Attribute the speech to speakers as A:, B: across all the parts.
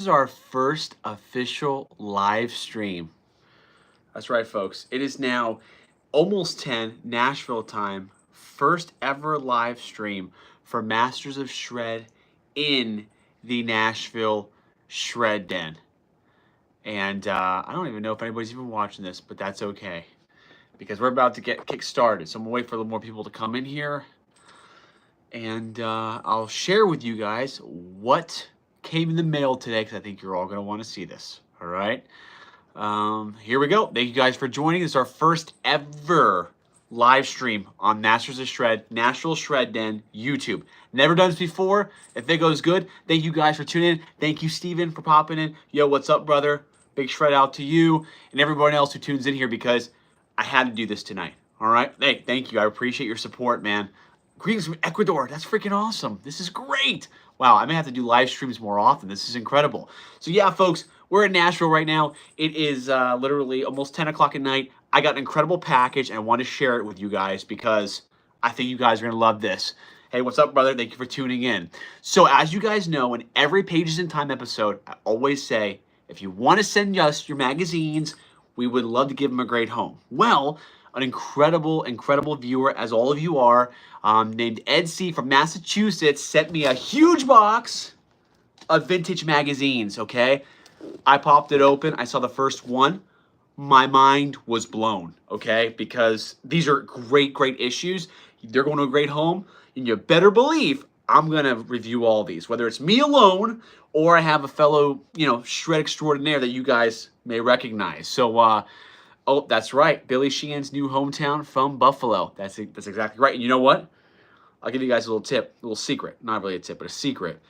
A: is our first official live stream. That's right, folks. It is now almost 10 Nashville time. First ever live stream for Masters of Shred in the Nashville Shred Den. And I don't even know if anybody's even watching this, but that's okay because we're about to get kick started. So I'm gonna wait for a little more people to come in here, and I'll share with you guys what came in the mail today because I think you're all gonna want to see this. All right. Here we go. Thank you guys for joining. This is our first ever live stream on Masters of Shred, Nashville Shred Den, YouTube. Never done this before. If it goes good, thank you guys for tuning in. Thank you, Steven, for popping in. Yo, what's up, brother? Big shred out to you and everyone else who tunes in here because I had to do this tonight. All right? Hey, thank you. I appreciate your support, man. Greetings from Ecuador. That's freaking awesome. This is great. Wow, I may have to do live streams more often. This is incredible. So yeah, folks, we're in Nashville right now. It is literally almost 10 o'clock at night. I got an incredible package and I want to share it with you guys because I think you guys are going to love this. Hey, what's up, brother? Thank you for tuning in. So as you guys know, in every Pages in Time episode, I always say, if you want to send us your magazines, we would love to give them a great home. Well, an incredible viewer, as all of you are, named Ed C. from Massachusetts, sent me a huge box of vintage magazines, okay? I popped it open. I saw the first one. My mind was blown, okay? Because these are great issues. They're going to a great home. And you better believe I'm going to review all these, whether it's me alone or I have a fellow, shred extraordinaire that you guys may recognize. So, oh, that's right. Billy Sheehan's new hometown from Buffalo. That's exactly right. And you know what? I'll give you guys a little tip, a little secret. Not really a tip, but a secret.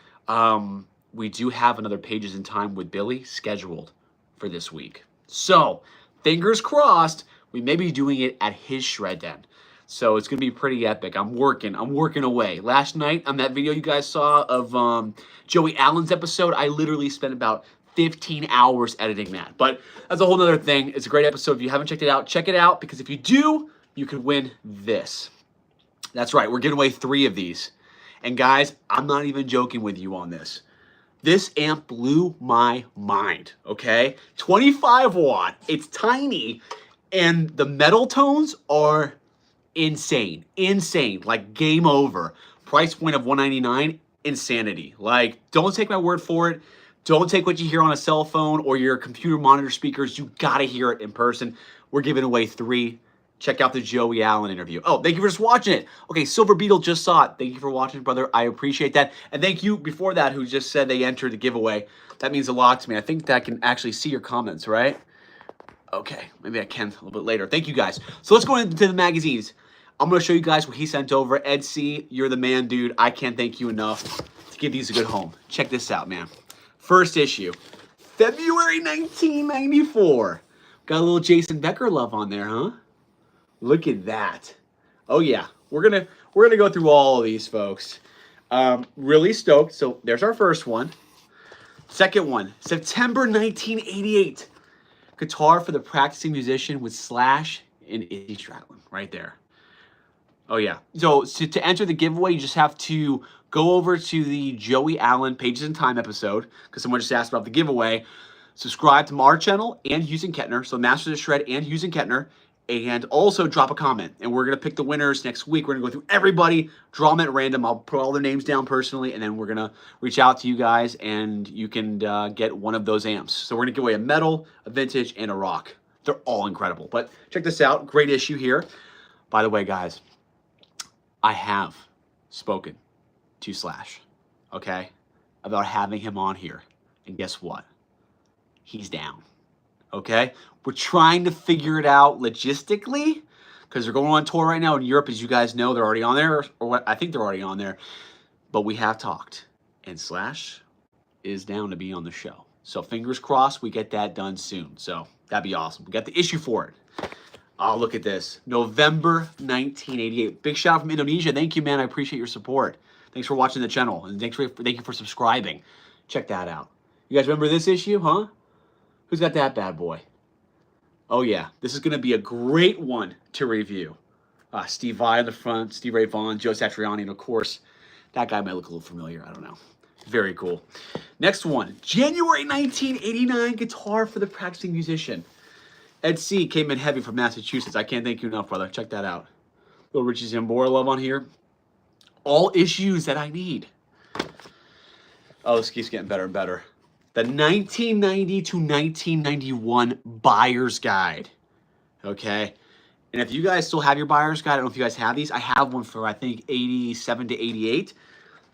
A: We do have another Pages in Time with Billy scheduled for this week. So, fingers crossed, we may be doing it at his Shred Den. So it's gonna be pretty epic. I'm working away. Last night on that video you guys saw of Joey Allen's episode, I literally spent about 15 hours editing that. But that's a whole nother thing. It's a great episode. If you haven't checked it out, check it out because if you do, you could win this. That's right, we're giving away 3 of these. And guys, I'm not even joking with you on this. This amp blew my mind, okay? 25 watt, it's tiny, and the metal tones are insane, like game over. Price point of $199, insanity. Like, don't take my word for it. Don't take what you hear on a cell phone or your computer monitor speakers. You gotta hear it in person. We're giving away 3. Check out the Joey Allen interview. Oh, thank you for just watching it. Okay, Silver Beetle just saw it. Thank you for watching, brother. I appreciate that. And thank you before that who just said they entered the giveaway. That means a lot to me. I think that I can actually see your comments, right? Okay, maybe I can a little bit later. Thank you, guys. So let's go into the magazines. I'm going to show you guys what he sent over. Ed C., you're the man, dude. I can't thank you enough to give these a good home. Check this out, man. First issue, February 1994. Got a little Jason Becker love on there, huh? Look at that. Oh yeah, we're gonna go through all of these, folks. Really stoked. So there's our first one. Second one, September 1988. Guitar for the Practicing Musician with Slash and Izzy Stradlin, right there. Oh yeah. So to enter the giveaway, you just have to go over to the Joey Allen Pages in Time episode because someone just asked about the giveaway. Subscribe to our channel and Hughes and Kettner, so Masters of Shred and Hughes and Kettner. And also drop a comment. And we're going to pick the winners next week. We're going to go through everybody, draw them at random. I'll put all their names down personally, and then we're going to reach out to you guys, and you can get one of those amps. So we're going to give away a metal, a vintage, and a rock. They're all incredible. But check this out. Great issue here. By the way, guys, I have spoken to Slash, okay, about having him on here. And guess what? He's down. Okay, we're trying to figure it out logistically because they're going on tour right now in Europe. As you guys know, they're already on there, or what I think they're already on there. But we have talked, and Slash is down to be on the show. So fingers crossed we get that done soon. So that'd be awesome. We got the issue for it. Oh, look at this. November 1988. Big shout out from Indonesia. Thank you, man. I appreciate your support. Thanks for watching the channel, and thank you for subscribing. Check that out. You guys remember this issue, huh? Who's got that bad boy? Oh, yeah. This is going to be a great one to review. Steve Vai on the front, Steve Ray Vaughan, Joe Satriani, and of course, that guy might look a little familiar. I don't know. Very cool. Next one, January 1989 guitar for the practicing musician. Ed C came in heavy from Massachusetts. I can't thank you enough, brother. Check that out. Little Richie Zambora love on here. All issues that I need. Oh, this keeps getting better and better. The 1990 to 1991 Buyer's Guide. Okay? And if you guys still have your Buyer's Guide, I don't know if you guys have these. I have one for, I think, 87 to 88.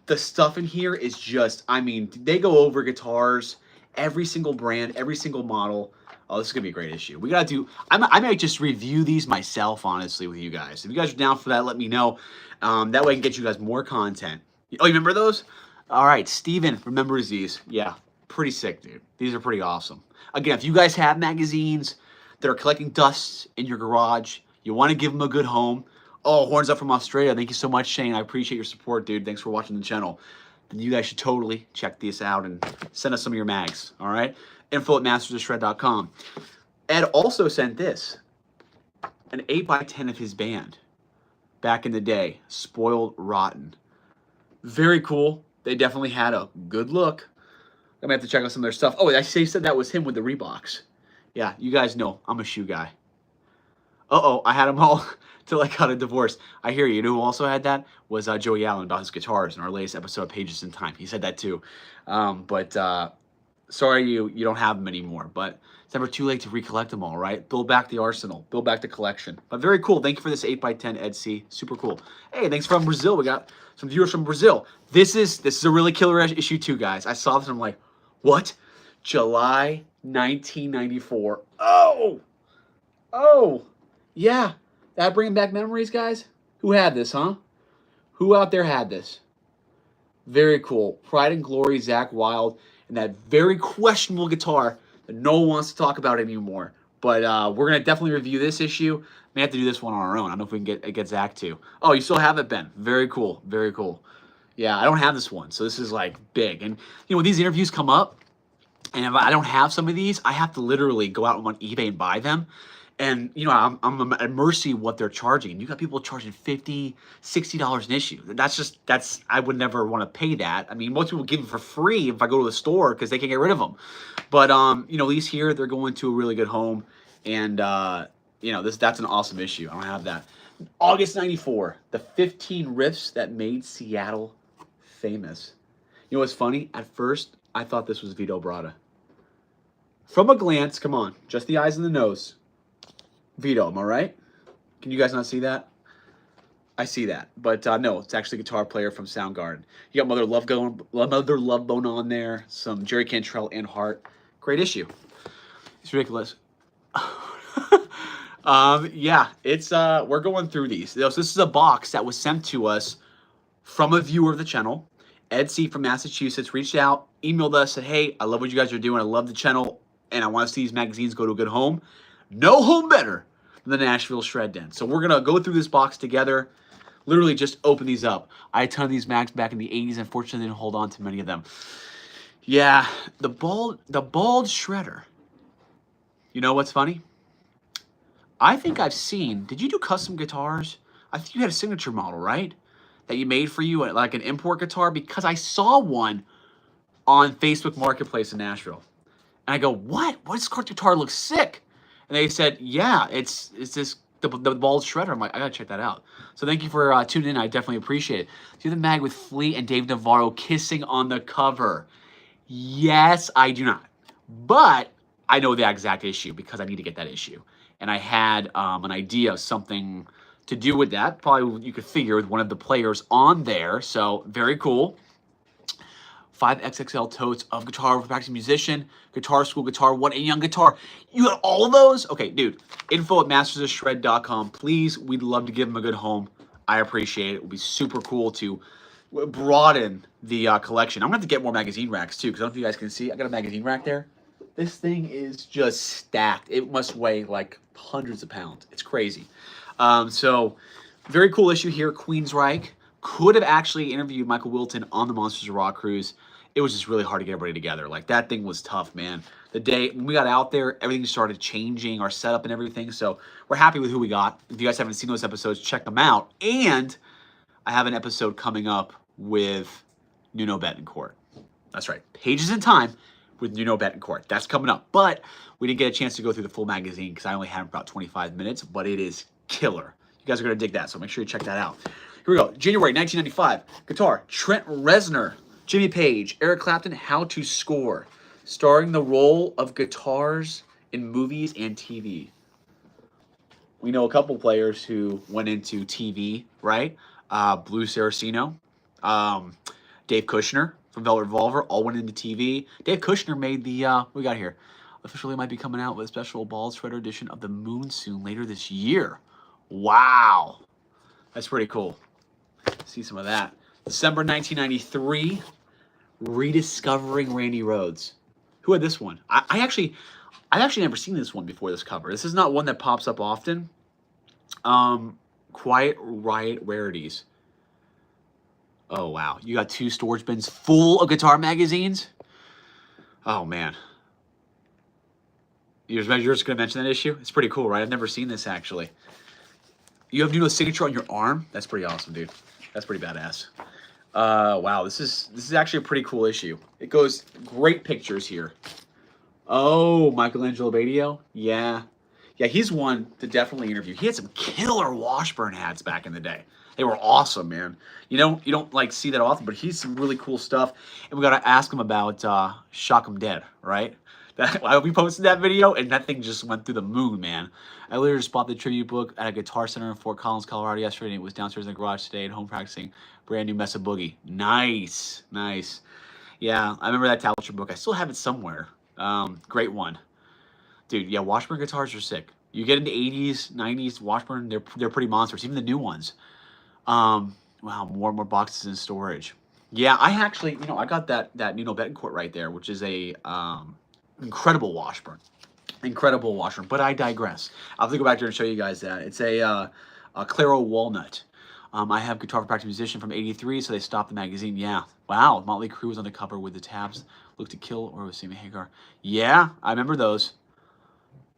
A: The stuff in here is just, I mean, they go over guitars, every single brand, every single model. Oh, this is going to be a great issue. We got to do, I might just review these myself, honestly, with you guys. If you guys are down for that, let me know. That way I can get you guys more content. Oh, you remember those? All right, Steven remembers these. Yeah, pretty sick, dude. These are pretty awesome. Again, if you guys have magazines that are collecting dust in your garage, you want to give them a good home. Oh, Horns Up from Australia. Thank you so much, Shane. I appreciate your support, dude. Thanks for watching the channel. And you guys should totally check this out and send us some of your mags, all right? info@mastersofshred.com. Ed also sent this, an 8x10 of his band back in the day, Spoiled Rotten. Very cool. They definitely had a good look. I'm going to have to check out some of their stuff. Oh, I said that was him with the Reeboks. Yeah, you guys know I'm a shoe guy. Uh-oh, I had them all till I got a divorce. I hear you. You know who also had that? Was Joey Allen about his guitars in our latest episode of Pages in Time. He said that too. Sorry you don't have them anymore, but it's never too late to recollect them all, right? Build back the arsenal. Build back the collection. But very cool. Thank you for this 8x10, Ed C. Super cool. Hey, thanks from Brazil. We got some viewers from Brazil. This is a really killer issue too, guys. I saw this and I'm like, what? July 1994. Oh, yeah. That bringing back memories, guys? Who had this, huh? Who out there had this? Very cool. Pride and Glory, Zakk Wylde, and that very questionable guitar that no one wants to talk about anymore. But we're going to definitely review this issue. May have to do this one on our own. I don't know if we can get Zakk too. Oh, you still have it, Ben. Very cool. Very cool. Yeah, I don't have this one, so this is like big. And you know, when these interviews come up, and if I don't have some of these, I have to literally go out on eBay and buy them. And, you know, I'm at mercy of what they're charging. And you got people charging $50, $60 an issue. I would never want to pay that. I mean, most people give them for free if I go to the store because they can't get rid of them. But, you know, these here, they're going to a really good home. And, you know, that's an awesome issue. I don't have that. August 94, the 15 riffs that made Seattle famous. You know what's funny? At first, I thought this was Vito Bratta. From a glance, come on, just the eyes and the nose. Vito, am I right? Can you guys not see that? I see that, but no, it's actually a guitar player from Soundgarden. You got Mother Love Bone on there, some Jerry Cantrell and Hart. Great issue. It's ridiculous. Yeah, it's we're going through these. So this is a box that was sent to us from a viewer of the channel. Ed C from Massachusetts reached out, emailed us, said, hey, I love what you guys are doing. I love the channel, and I want to see these magazines go to a good home. No home better than the Nashville Shred Den. So we're going to go through this box together, literally just open these up. I had a ton of these mags back in the 80s. Unfortunately, I didn't hold on to many of them. Yeah, the bald shredder. You know what's funny? I think I've seen, did you do custom guitars? I think you had a signature model, right? That you made for you, like an import guitar, because I saw one on Facebook Marketplace in Nashville. And I go, what? What, this guitar looks sick. And they said, yeah, it's this the bald shredder. I'm like, I gotta check that out. So thank you for tuning in. I definitely appreciate it. Do the mag with Flea and Dave Navarro kissing on the cover. Yes, I do not. But I know the exact issue because I need to get that issue. And I had an idea of something to do with that. Probably you could figure with one of the players on there. So very cool. 5XXL totes of guitar for practicing musician, guitar school, guitar one, and young guitar. You got all of those? Okay, dude. info@mastersofshred.com. Please, we'd love to give them a good home. I appreciate it. It would be super cool to broaden the collection. I'm going to have to get more magazine racks, too, because I don't know if you guys can see. I got a magazine rack there. This thing is just stacked. It must weigh like hundreds of pounds. It's crazy. So, very cool issue here. Queensryche. Could have actually interviewed Michael Wilton on the Monsters of Rock cruise. It was just really hard to get everybody together. Like, that thing was tough, man. The day when we got out there, everything started changing, our setup and everything. So we're happy with who we got. If you guys haven't seen those episodes, check them out. And I have an episode coming up with Nuno Betancourt. That's right. Pages in Time with Nuno Betancourt. That's coming up. But we didn't get a chance to go through the full magazine because I only had about 25 minutes, but it is killer. You guys are going to dig that, so make sure you check that out. Here we go. January 1995. Guitar, Trent Reznor, Jimmy Page, Eric Clapton, How to Score. Starring the role of guitars in movies and TV. We know a couple players who went into TV, right? Blue Saraceno, Dave Kushner from Velvet Revolver, all went into TV. Dave Kushner made the, what we got here? Officially might be coming out with a special Balls Shredder edition of The Moon soon, later this year. Wow. That's pretty cool. See some of that. December 1993, Rediscovering Randy Rhoads. Who had this one? I've actually never seen this one before this cover. This is not one that pops up often. Quiet Riot Rarities. Oh, wow. You got 2 storage bins full of guitar magazines? Oh, man. You're just going to mention that issue? It's pretty cool, right? I've never seen this, actually. You have Nuno's signature on your arm? That's pretty awesome, dude. That's pretty badass. Wow, this is actually a pretty cool issue. It goes great pictures here. Oh, Michelangelo Badio? Yeah. Yeah, he's one to definitely interview. He had some killer Washburn hats back in the day. They were awesome, man. You don't like see that often, but he's some really cool stuff. And we got to ask him about Shock 'em Dead, right? We posted that video, and that thing just went through the moon, man. I literally just bought the tribute book at a Guitar Center in Fort Collins, Colorado yesterday, and it was downstairs in the garage today at home practicing. Brand new Mesa Boogie. Nice, nice. Yeah, I remember that tablature book. I still have it somewhere. Great one. Dude, yeah, Washburn guitars are sick. You get into 80s, 90s, Washburn, they're pretty monsters, even the new ones. Wow, more and more boxes in storage. Yeah, I actually, I got that Nuno Betancourt right there, which is a incredible Washburn. Incredible Washburn, but I digress. I'll have to go back there and show you guys that. It's a Claro Walnut. I have Guitar for Practice Musician from '83, so they stopped the magazine. Yeah, wow. Motley Crue was on the cover with the tabs. Look to Kill, or was Sammy Hagar. Yeah, I remember those.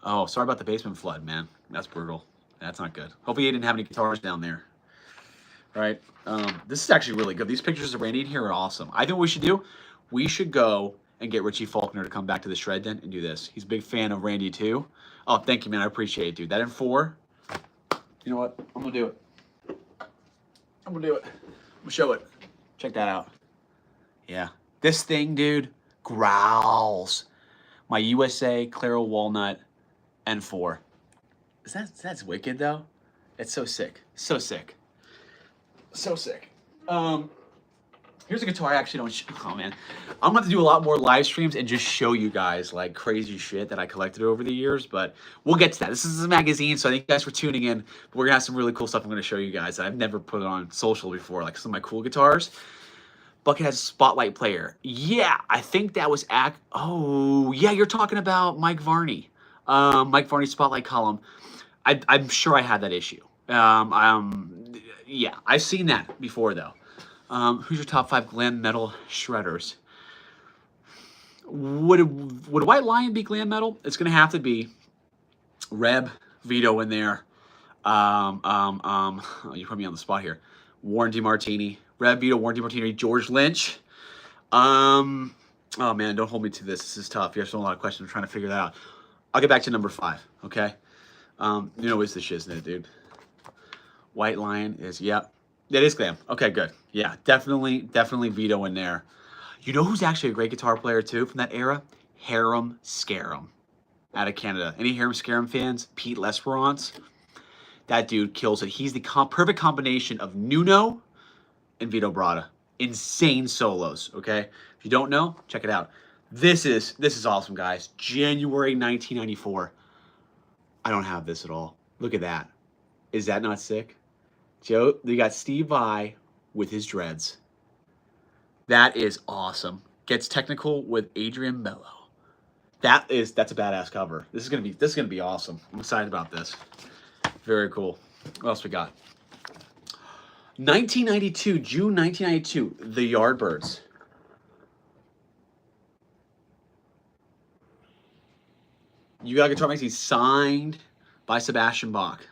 A: Oh, sorry about the basement flood, man. That's brutal. That's not good. Hopefully you didn't have any guitars down there. Right? This is actually really good. These pictures of Randy in here are awesome. I think what we should do, we should go and get Richie Faulkner to come back to the Shred Den and do this. He's a big fan of Randy too. Oh, thank you, man. I appreciate it, dude. That in 4. You know what? I'm going to do it. I'm going to do it. I'm going to show it. Check that out. Yeah. This thing, dude, growls. My USA Claro Walnut N4. That's wicked, though? It's so sick. So sick. So sick. Here's a guitar I actually don't oh man. I'm gonna have to do a lot more live streams and just show you guys like crazy shit that I collected over the years, but we'll get to that. This is a magazine, so thank you guys for tuning in. But we're gonna have some really cool stuff I'm gonna show you guys that I've never put on social before, like some of my cool guitars. Bucket has a Spotlight player. Yeah, I think that was oh yeah, you're talking about Mike Varney. Mike Varney's Spotlight column. I'm sure I had that issue. Yeah, I've seen that before though. Who's your top 5 glam metal shredders? Would White Lion be glam metal? It's gonna have to be Reb, Vito in there. You put me on the spot here. Warren DeMartini, Reb, Vito, Warren DeMartini, George Lynch. Oh man, don't hold me to this. This is tough. You have a lot of questions. I'm trying to figure that out. I'll get back to number 5. Okay. It's the shiznit, dude. White Lion is, yep. That is glam. Okay, good. Yeah, definitely Vito in there. You know who's actually a great guitar player too from that era? Harem Scarum out of Canada. Any Harem Scarum fans? Pete L'Esperance. That dude kills it. He's the perfect combination of Nuno and Vito Bratta. Insane solos, okay? If you don't know, check it out. This is awesome, guys. January 1994. I don't have this at all. Look at that. Is that not sick? Joe, you got Steve Vai with his dreads. That is awesome. Gets technical with Adrian Bello. That's a badass cover. This is gonna be awesome. I'm excited about this. Very cool. What else we got? 1992, June 1992, The Yardbirds. You got a guitar magazine signed by Sebastian Bach.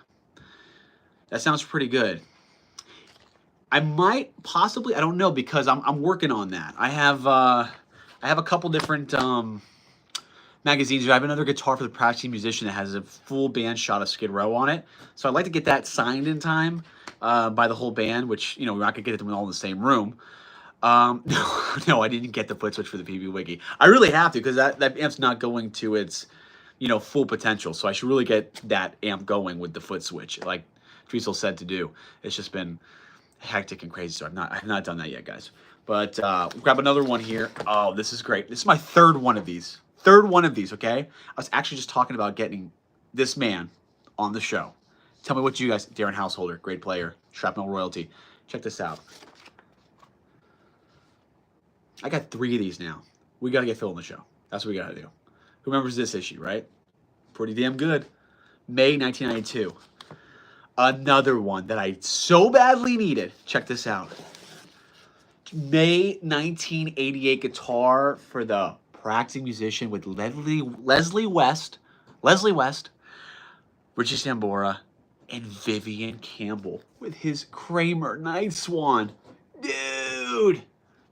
A: That sounds pretty good. I might possibly, I don't know, because I'm working on that. I have I have a couple different magazines. I have another guitar for the practicing musician that has a full band shot of Skid Row on it. So I'd like to get that signed in time by the whole band, which, you know, we're not going to get them all in the same room. No, I didn't get the foot switch for the PB Wiki. I really have to, because that amp's not going to its, you know, full potential. So I should really get that amp going with the foot switch, like Driesel said to do. It's just been hectic and crazy, so I've not done that yet, guys. But grab another one here. Oh, this is great. This is my third one of these. Third one of these, okay? I was actually just talking about getting this man on the show. Tell me what you guys, Darren Householder, great player, Shrapnel Royalty. Check this out. I got 3 of these now. We got to get Phil on the show. That's what we got to do. Who remembers this issue, right? Pretty damn good. May 1992. Another one that I so badly needed. Check this out. May 1988 guitar for the practicing musician with Leslie West, Richie Sambora, and Vivian Campbell with his Kramer Night Swan. Dude,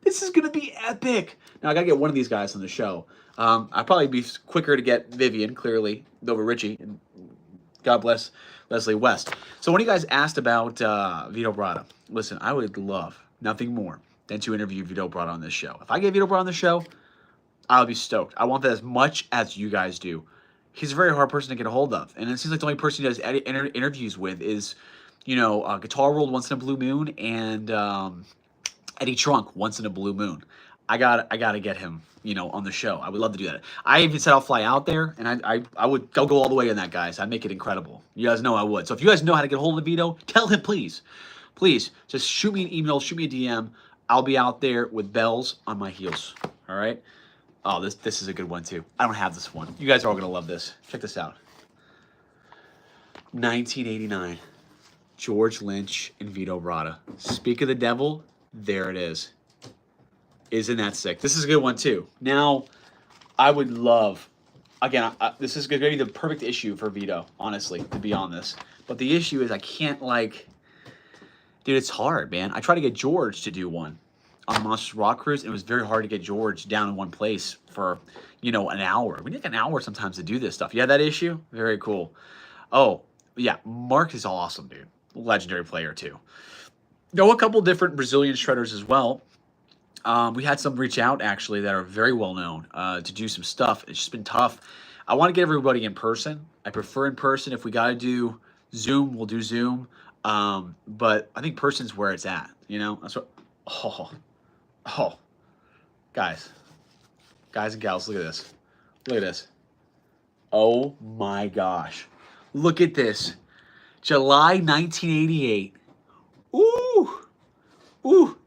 A: this is going to be epic. Now, I got to get one of these guys on the show. I'd probably be quicker to get Vivian, clearly, over Richie. And God bless Leslie West. So when you guys asked about Vito Bratta, listen, I would love nothing more than to interview Vito Bratta on this show. If I get Vito Bratta on the show, I'll be stoked. I want that as much as you guys do. He's a very hard person to get a hold of. And it seems like the only person he does interviews with is, you know, Guitar World Once in a Blue Moon and Eddie Trunk Once in a Blue Moon. I gotta get him, you know, on the show. I would love to do that. I even said I'll fly out there, and I'll go all the way on that, guys. I'd make it incredible. You guys know I would. So if you guys know how to get a hold of Vito, tell him, please. Please, just shoot me an email, shoot me a DM. I'll be out there with bells on my heels. All right? Oh, this is a good one, too. I don't have this one. You guys are all going to love this. Check this out. 1989. George Lynch and Vito Bratta. Speak of the devil, there it is. Isn't that sick? This is a good one, too. Now, I would love... Again, this is going to be the perfect issue for Vito, honestly, to be on this. But the issue is I can't, like... Dude, it's hard, man. I tried to get George to do one on the Monsters Rock Cruise, and it was very hard to get George down in one place for, you know, an hour. We need like an hour sometimes to do this stuff. You had that issue? Very cool. Oh, yeah, Mark is awesome, dude. Legendary player, too. Know a couple different Brazilian shredders as well. We had some reach out, actually, that are very well-known to do some stuff. It's just been tough. I want to get everybody in person. I prefer in person. If we got to do Zoom, we'll do Zoom. But I think person's where it's at, you know? That's what... Oh. Guys and gals, look at this. Look at this. Oh, my gosh. Look at this. July 1988. Ooh.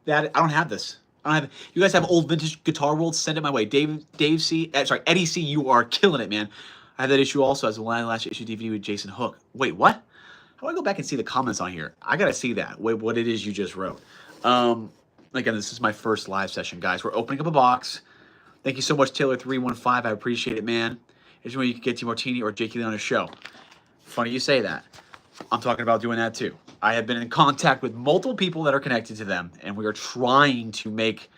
A: I don't have this. You guys have old vintage Guitar World? Send it my way. Eddie C, you are killing it, man. I have that issue also as a last issue DVD with Jason Hook. Wait, what? How do I go back and see the comments on here? I gotta see that. Wait, what it is you just wrote. Again, this is my first live session, guys. We're opening up a box. Thank you so much, Taylor315. I appreciate it, man. Here's where you can get T Martini or Jake Lee on a show. Funny you say that. I'm talking about doing that too. I have been in contact with multiple people that are connected to them, and we are trying to make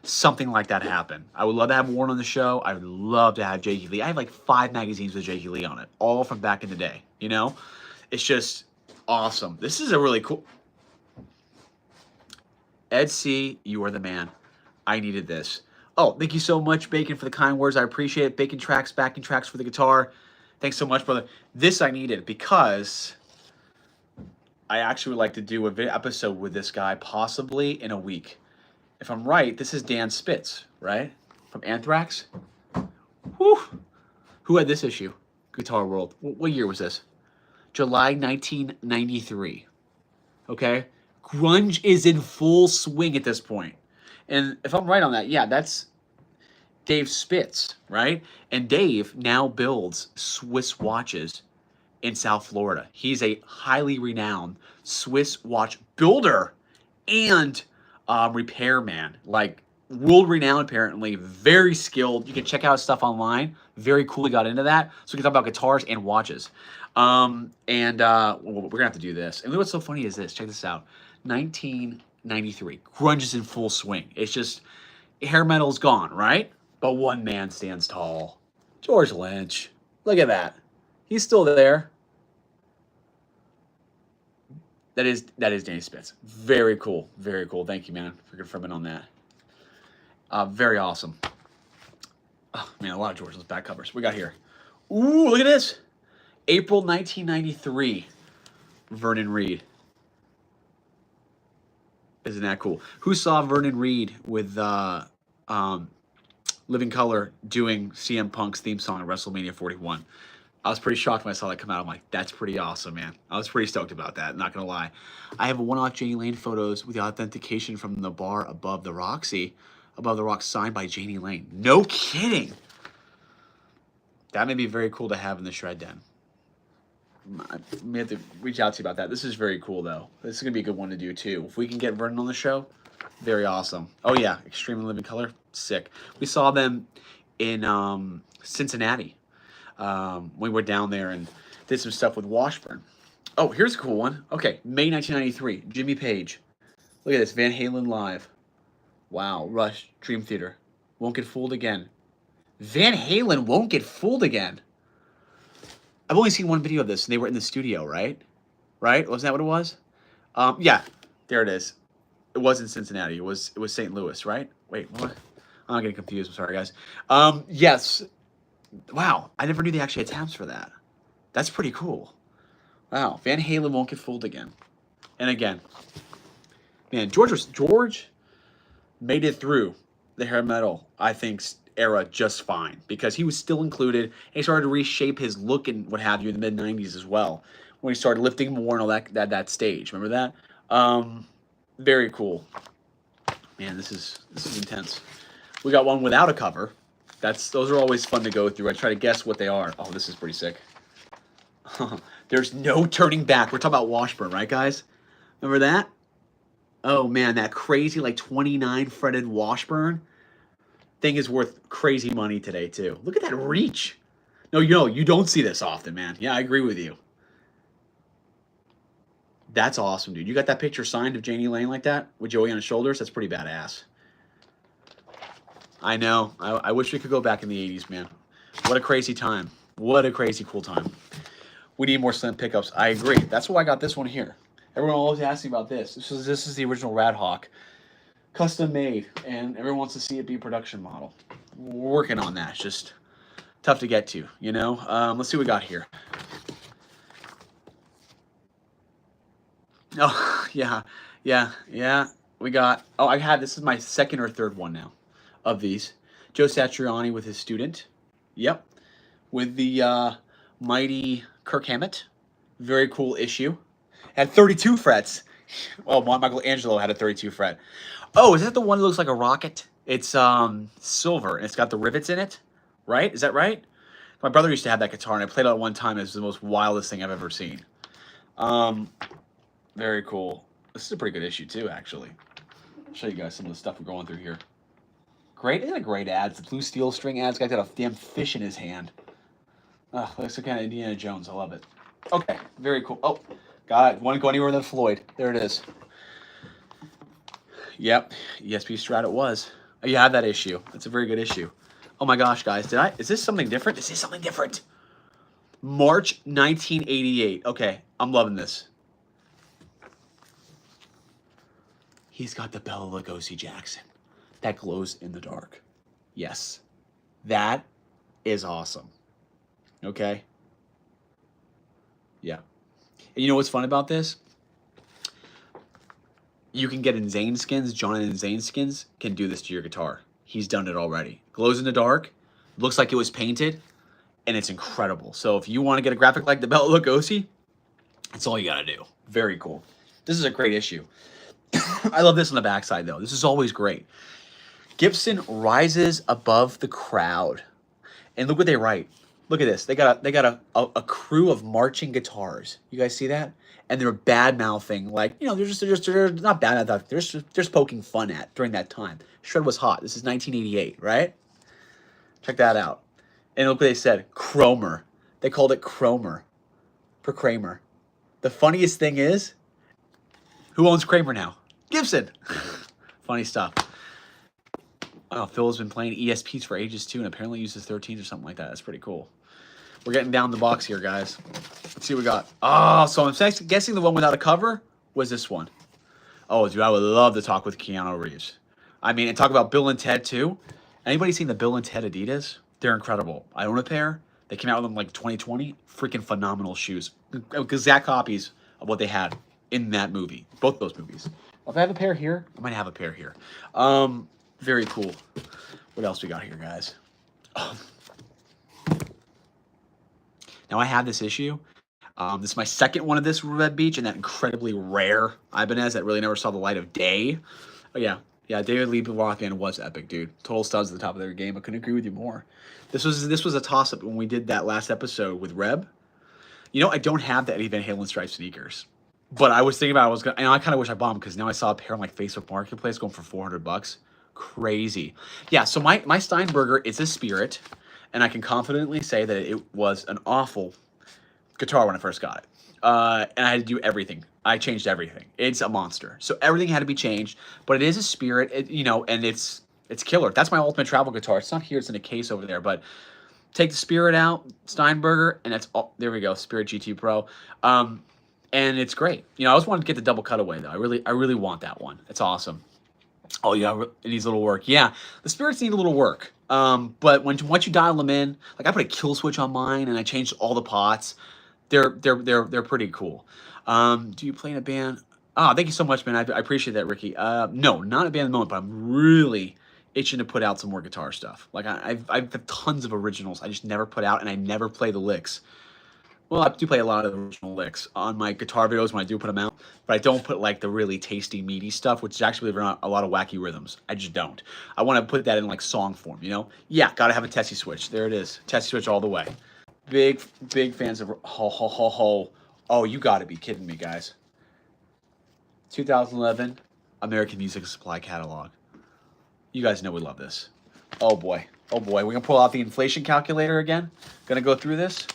A: something like that happen. I would love to have Warren on the show. I would love to have Jake Lee. I have like 5 magazines with Jake Lee on it, all from back in the day, you know? It's just awesome. This is a really cool... Ed C., you are the man. I needed this. Oh, thank you so much, Bacon, for the kind words. I appreciate it. Bacon Tracks, backing tracks for the guitar. Thanks so much, brother. This I needed because I actually would like to do an episode with this guy possibly in a week. If I'm right, this is Dan Spitz, right? From Anthrax. Whew. Who had this issue? Guitar World. What year was this? July 1993. Okay? Grunge is in full swing at this point. And if I'm right on that, yeah, that's Dave Spitz, right? And Dave now builds Swiss watches in South Florida. He's a highly renowned Swiss watch builder and repairman. Like, world-renowned, apparently. Very skilled. You can check out his stuff online. Very cool he got into that. So we can talk about guitars and watches. We're going to have to do this. And what's so funny is this. Check this out. 1993. Grunge is in full swing. It's just, hair metal's gone, right? But one man stands tall. George Lynch. Look at that. He's still there. That is Danny Spitz. Very cool. Very cool. Thank you, man, for confirming on that. Very awesome. Oh, man, a lot of George Lynch back covers. We got here. Ooh, look at this. April 1993. Vernon Reid. Isn't that cool? Who saw Vernon Reid with Living Color doing CM Punk's theme song at WrestleMania 41? I was pretty shocked when I saw that come out. I'm like, that's pretty awesome, man. I was pretty stoked about that, not gonna lie. I have one-off Janie Lane photos with the authentication from the bar above the Roxy, above the Rock, signed by Janie Lane. No kidding. That may be very cool to have in the Shred Den. I may have to reach out to you about that. This is very cool, though. This is going to be a good one to do, too. If we can get Vernon on the show, very awesome. Oh, yeah. Extreme Living Color. Sick. We saw them in Cincinnati. We were down there and did some stuff with Washburn. Oh, here's a cool one. Okay, May 1993. Jimmy Page. Look at this. Van Halen live. Wow. Rush. Dream Theater. Won't get fooled again. Van Halen won't get fooled again. I've only seen one video of this, and they were in the studio, right? Right? Wasn't that what it was? Yeah, there it is. It was in Cincinnati. It was St. Louis, right? Wait, what? I'm getting confused. I'm sorry, guys. Yes. Wow, I never knew they actually had tabs for that. That's pretty cool. Wow, Van Halen won't get fooled again. And again, man, George made it through the hair metal, I think, era just fine, because he was still included, and he started to reshape his look and what have you in the mid-90s as well, when he started lifting more and all that stage. Remember that? Very cool. Man, this is intense. We got one without a cover. Those are always fun to go through. I try to guess what they are. Oh, this is pretty sick. There's no turning back. We're talking about Washburn, right, guys? Remember that? Oh man, that crazy like 29 fretted Washburn thing is worth crazy money today too. Look at that reach. No, you don't see this often, man. Yeah, I agree with you. That's awesome, dude. You got that picture signed of Janie Lane like that with Joey on his shoulders? That's pretty badass. I know. I wish we could go back in the 80s, man. What a crazy time. What a crazy cool time. We need more slim pickups. I agree. That's why I got this one here. Everyone always asks me about this. This is the original Rad Hawk. Custom made, and everyone wants to see it be a production model. We're working on that. It's just tough to get to, you know? Let's see what we got here. Oh, yeah. We got, this is my second or third one now of these. Joe Satriani with his student. Yep. With the mighty Kirk Hammett. Very cool issue. Had 32 frets. Well, Michelangelo had a 32 fret. Oh, is that the one that looks like a rocket? It's silver, and it's got the rivets in it, right? Is that right? My brother used to have that guitar, and I played it one time. It's the most wildest thing I've ever seen. Very cool. This is a pretty good issue, too, actually. I'll show you guys some of the stuff we're going through here. Great, isn't it great ads? The blue steel string ads. Guy's got a damn fish in his hand. Looks like kind of Indiana Jones. I love it. Okay, very cool. Oh, God, want to go anywhere than Floyd. There it is. Yep, ESP Strat it was. Oh, you have that issue. It's a very good issue. Oh my gosh, guys, is this something different? This is something different. March 1988. Okay, I'm loving this. He's got the Bela Lugosi Jackson that glows in the dark. Yes, that is awesome. Okay. Yeah. And you know what's fun about this? You can get in Zane skins. John and Zane skins can do this to your guitar. He's done it already. Glows in the dark. Looks like it was painted. And it's incredible. So if you want to get a graphic like the Bela Lugosi, that's all you got to do. Very cool. This is a great issue. I love this on the backside, though. This is always great. Gibson rises above the crowd. And look what they write. Look at this. They got a crew of marching guitars. You guys see that? And they're bad mouthing, like, you know, they're not bad at that. They're just poking fun at during that time. Shred was hot. This is 1988, right? Check that out. And look what they said. Cromer. They called it Cromer for Kramer. The funniest thing is, who owns Kramer now? Gibson. Funny stuff. Oh, Phil's been playing ESPs for ages too, and apparently uses 13s or something like that. That's pretty cool. We're getting down the box here, guys. Let's see what we got. Oh, so I'm guessing the one without a cover was this one. Oh, dude, I would love to talk with Keanu Reeves. I mean, and talk about Bill and Ted too. Anybody seen the Bill and Ted Adidas? They're incredible. I own a pair. They came out with them like 2020. Freaking phenomenal shoes. Exact copies of what they had in that movie. Both those movies. If I have a pair here, I might have a pair here. Very cool. What else we got here, guys? Oh. Now I have this issue. This is my second one of this Red Beach, and that incredibly rare Ibanez that really never saw the light of day. Oh yeah, David Lee walk-in was epic, dude. Total studs at the top of their game. I couldn't agree with you more. This was a toss-up when we did that last episode with Reb. You know, I don't have the Eddie Van Halen striped sneakers, but I was thinking about I kind of wish I bought them because now I saw a pair on like Facebook Marketplace going for $400. Crazy. Yeah. So my Steinberger is a Spirit, and I can confidently say that it was an awful guitar when I first got it. And I had to do everything. I changed everything. It's a monster. So everything had to be changed, but it is a Spirit, and it's killer. That's my ultimate travel guitar. It's not here. It's in a case over there, but take the Spirit out, Steinberger, and that's all. There we go, Spirit GT Pro. And it's great. I always wanted to get the double cutaway though. I really want that one. It's awesome. Oh yeah, it needs a little work. Yeah, the Spirits need a little work. But once you dial them in, like I put a kill switch on mine and I changed all the pots. They're pretty cool. Do you play in a band? Oh, thank you so much, man. I appreciate that, Ricky. No, not a band at the moment, but I'm really itching to put out some more guitar stuff. Like I've tons of originals I just never put out, and I never play the licks. Well, I do play a lot of the original licks on my guitar videos when I do put them out, but I don't put like the really tasty, meaty stuff, which is actually not a lot of wacky rhythms. I just don't. I want to put that in like song form, Yeah, gotta have a Tessie switch. There it is. Tessie switch all the way. Big fans of ho. Oh, you gotta be kidding me, guys. 2011 American Music Supply catalog. You guys know we love this. Oh boy. We're gonna pull out the inflation calculator again. Gonna go through this.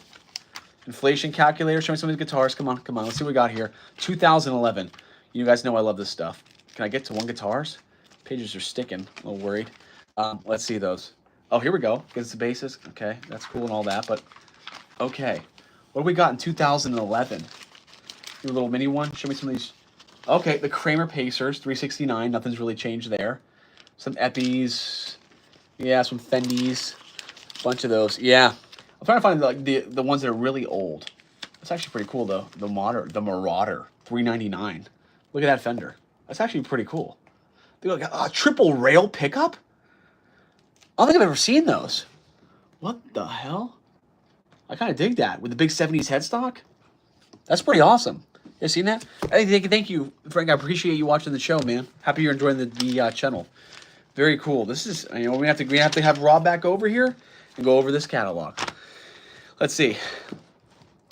A: Inflation calculator, show me some of these guitars. Come on. Let's see what we got here. 2011. You guys know I love this stuff. Can I get to one guitars? Pages are sticking. A little worried. Let's see those. Oh, here we go. Gets the basis. Okay, that's cool and all that, but okay. What do we got in 2011? Your little mini one. Show me some of these. Okay, the Kramer Pacers, 369. Nothing's really changed there. Some Eppies. Yeah, some Fendis. Bunch of those. Yeah. I'm trying to find like the ones that are really old. That's actually pretty cool though. The Marauder, 399. Look at that Fender. That's actually pretty cool. They got a triple rail pickup. I don't think I've ever seen those. What the hell? I kind of dig that with the big 70s headstock. That's pretty awesome. You seen that? Thank you, Frank. I appreciate you watching the show, man. Happy you're enjoying the channel. Very cool. This is we have to have Rob back over here and go over this catalog. Let's see.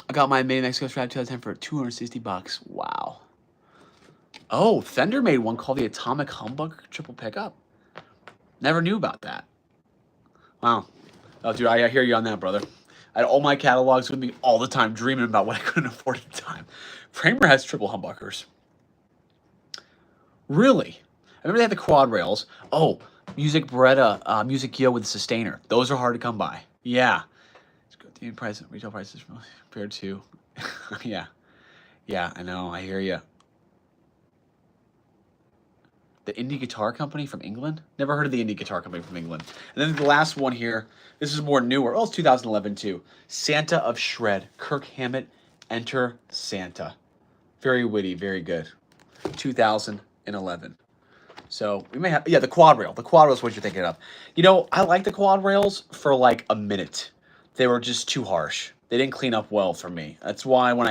A: I got my Made in Mexico Strat 2010 for $260. Wow. Oh, Fender made one called the Atomic Humbucker Triple Pickup. Never knew about that. Wow. Oh, dude, I hear you on that, brother. I had all my catalogs with me all the time, dreaming about what I couldn't afford at the time. Kramer has triple humbuckers. Really? I remember they had the quad rails. Oh, Music Beretta, Music Yo with the sustainer. Those are hard to come by. Yeah. Price, retail prices compared to, yeah, I know, I hear you. The Indie Guitar Company from England? Never heard of the Indie Guitar Company from England. And then the last one here, this is more newer. Oh, it's 2011 too. Santa of Shred, Kirk Hammett, Enter Santa. Very witty, very good. 2011. So we may have, yeah, the quad rail. The quad rail is what you're thinking of. I like the quad rails for like a minute. They were just too harsh. They didn't clean up well for me. That's why when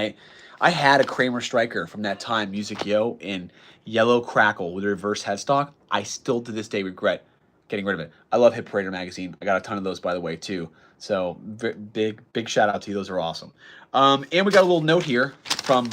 A: I had a Kramer Striker from that time, Music Yo, in yellow crackle with a reverse headstock, I still to this day regret getting rid of it. I love Hit Parader magazine. I got a ton of those, by the way, too. So big shout out to you. Those are awesome. And we got a little note here from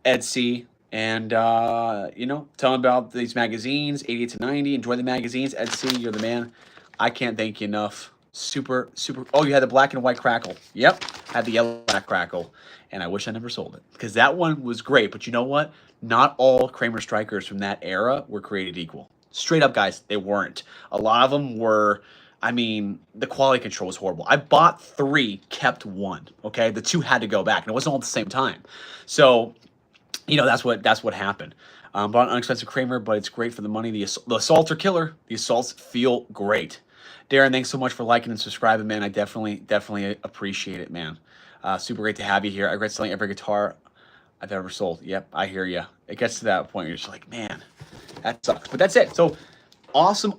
A: Ed C. And, telling about these magazines, 88 to 90. Enjoy the magazines. Ed C., you're the man. I can't thank you enough. Super. Oh, you had the black and white crackle. Yep. I had the yellow black crackle. And I wish I never sold it. Because that one was great. But you know what? Not all Kramer Strikers from that era were created equal. Straight up, guys, they weren't. A lot of them were, I mean, the quality control was horrible. I bought 3, kept 1, okay? The 2 had to go back, and it wasn't all at the same time. So, you know, that's what happened. Bought an unexpensive Kramer, but it's great for the money. The assaults are killer. The assaults feel great. Darren, thanks so much for liking and subscribing, man. I definitely appreciate it, man. Super great to have you here. I regret selling every guitar I've ever sold. Yep, I hear you. It gets to that point where you're just like, man, that sucks. But that's it. So awesome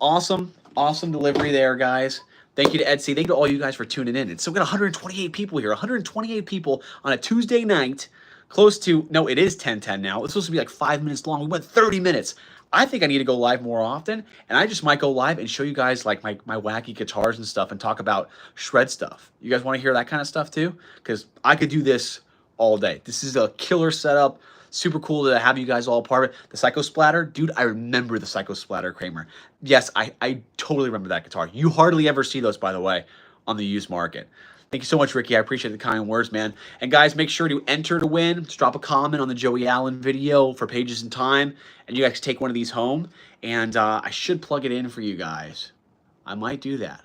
A: delivery there, guys. Thank you to Etsy. Thank you to all you guys for tuning in. And so we got 128 people here. 128 people on a Tuesday night. Close to, no, it is 10:10 now. It's supposed to be like 5 minutes long. We went 30 minutes. I think I need to go live more often, and I just might go live and show you guys like my wacky guitars and stuff and talk about shred stuff. You guys want to hear that kind of stuff too? Because I could do this all day. This is a killer setup. Super cool to have you guys all part of it. The Psycho Splatter, dude, I remember the Psycho Splatter Kramer. Yes, I totally remember that guitar. You hardly ever see those, by the way, on the used market. Thank you so much, Ricky. I appreciate the kind words, man. And guys, make sure to enter to win. Just drop a comment on the Joey Allen video for Pages in Time, and you guys can take one of these home. And I should plug it in for you guys. I might do that.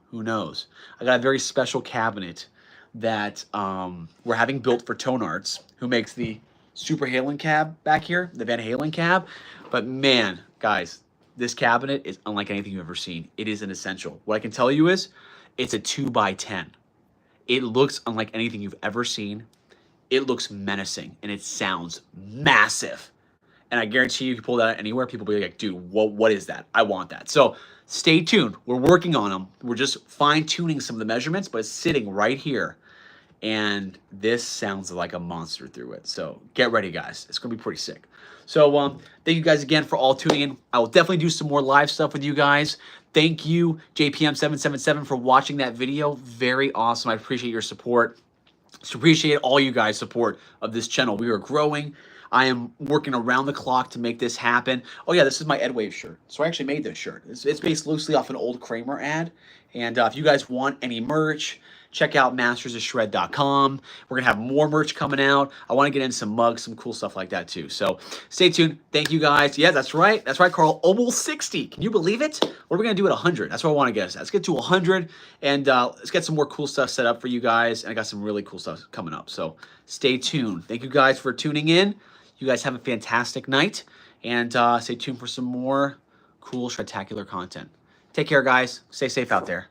A: Who knows? I got a very special cabinet that we're having built for Tone Arts, who makes the Super Halen cab back here, the Van Halen cab. But man, guys, this cabinet is unlike anything you've ever seen. It is an essential. What I can tell you is it's a 2x10. It looks unlike anything you've ever seen. It looks menacing, and it sounds massive. And I guarantee you, if you pull that out anywhere, people will be like, dude, what is that? I want that. So stay tuned. We're working on them. We're just fine-tuning some of the measurements, but it's sitting right here. And this sounds like a monster through it. So get ready, guys. It's going to be pretty sick. So thank you guys again for all tuning in. I will definitely do some more live stuff with you guys. Thank you, JPM777, for watching that video. Very awesome. I appreciate your support. Just appreciate all you guys' support of this channel. We are growing. I am working around the clock to make this happen. Oh, yeah, this is my Edwave shirt. So I actually made this shirt. It's based loosely off an old Kramer ad. And if you guys want any merch, check out mastersofshred.com. We're going to have more merch coming out. I want to get in some mugs, some cool stuff like that too. So stay tuned. Thank you guys. Yeah, that's right. That's right, Carl. Almost 60. Can you believe it? What are we going to do at 100? That's what I want to get us at. Let's get to 100 and let's get some more cool stuff set up for you guys. And I got some really cool stuff coming up. So stay tuned. Thank you guys for tuning in. You guys have a fantastic night. And stay tuned for some more cool, shredtacular content. Take care, guys. Stay safe out there.